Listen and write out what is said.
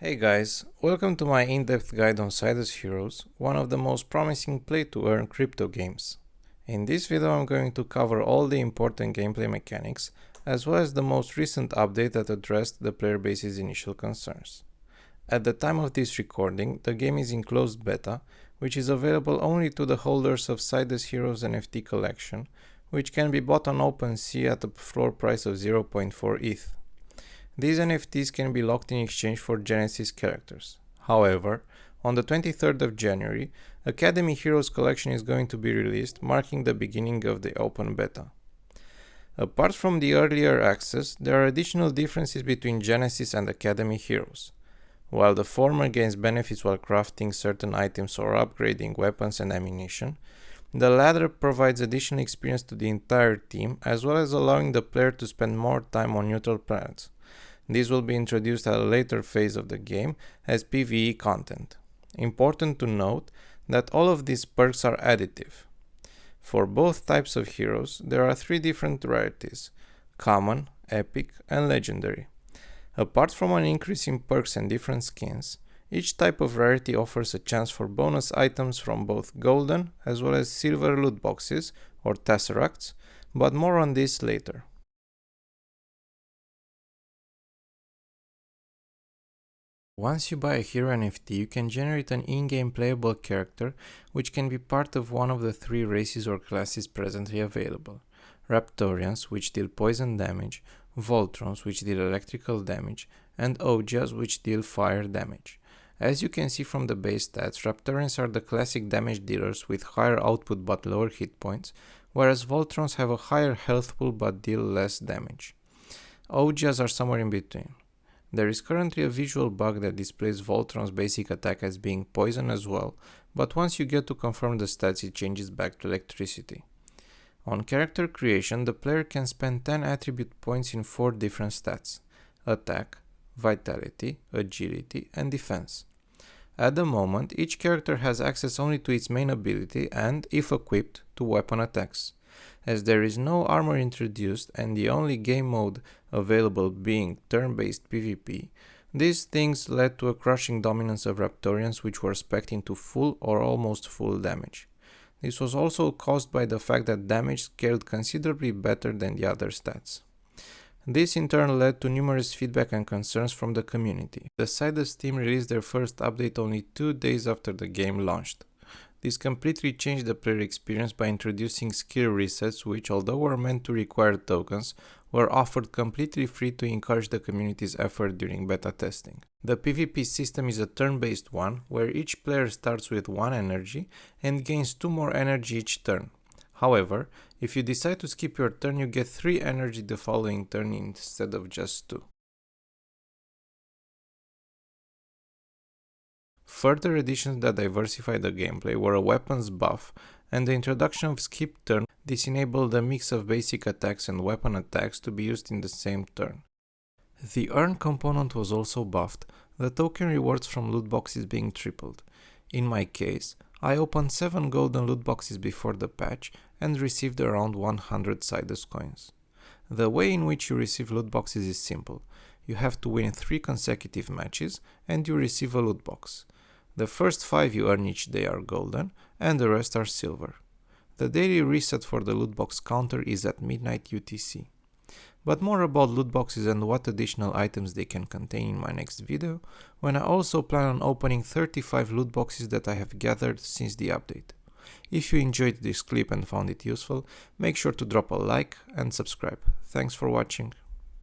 Hey guys, welcome to my in-depth guide on Sidus Heroes, one of the most promising play-to-earn crypto games. In this video I'm going to cover all the important gameplay mechanics, as well as the most recent update that addressed the player base's initial concerns. At the time of this recording, the game is in closed beta, which is available only to the holders of Sidus Heroes NFT collection, which can be bought on OpenSea at a floor price of 0.4 ETH. These NFTs can be locked in exchange for Genesis characters. However, on the 23rd of January, Academy Heroes collection is going to be released, marking the beginning of the open beta. Apart from the earlier access, there are additional differences between Genesis and Academy Heroes. While the former gains benefits while crafting certain items or upgrading weapons and ammunition, the latter provides additional experience to the entire team, as well as allowing the player to spend more time on neutral planets. This will be introduced at a later phase of the game as PvE content. Important to note that all of these perks are additive. For both types of heroes, there are three different rarities: common, epic, and legendary. Apart from an increase in perks and different skins, each type of rarity offers a chance for bonus items from both golden as well as silver loot boxes or tesseracts, but more on this later. Once you buy a hero NFT, you can generate an in-game playable character, which can be part of one of the three races or classes presently available: Raptorians, which deal poison damage, Voltrons, which deal electrical damage, and Ogias, which deal fire damage. As you can see from the base stats, Raptorians are the classic damage dealers with higher output but lower hit points, whereas Voltrons have a higher health pool but deal less damage. Ogias are somewhere in between. There is currently a visual bug that displays Voltron's basic attack as being poison as well, but once you get to confirm the stats it changes back to electricity. On character creation, the player can spend 10 attribute points in 4 different stats: attack, vitality, agility, and defense. At the moment, each character has access only to its main ability and, if equipped, to weapon attacks. As there is no armor introduced and the only game mode available being turn-based PvP, these things led to a crushing dominance of Raptorians, which were spec'd into full or almost full damage. This was also caused by the fact that damage scaled considerably better than the other stats. This in turn led to numerous feedback and concerns from the community. The Sidus team released their first update only 2 days after the game launched. This completely changed the player experience by introducing skill resets, which, although were meant to require tokens, were offered completely free to encourage the community's effort during beta testing. The PvP system is a turn-based one, where each player starts with 1 energy and gains 2 more energy each turn. However, if you decide to skip your turn, you get 3 energy the following turn instead of just 2. Further additions that diversified the gameplay were a weapons buff and the introduction of skip turn. This enabled a mix of basic attacks and weapon attacks to be used in the same turn. The earn component was also buffed, the token rewards from loot boxes being tripled. In my case, I opened 7 golden loot boxes before the patch and received around 100 Sidus coins. The way in which you receive loot boxes is simple. You have to win 3 consecutive matches and you receive a loot box. The first 5 you earn each day are golden, and the rest are silver. The daily reset for the loot box counter is at midnight UTC. But more about loot boxes and what additional items they can contain in my next video, when I also plan on opening 35 loot boxes that I have gathered since the update. If you enjoyed this clip and found it useful, make sure to drop a like and subscribe. Thanks for watching.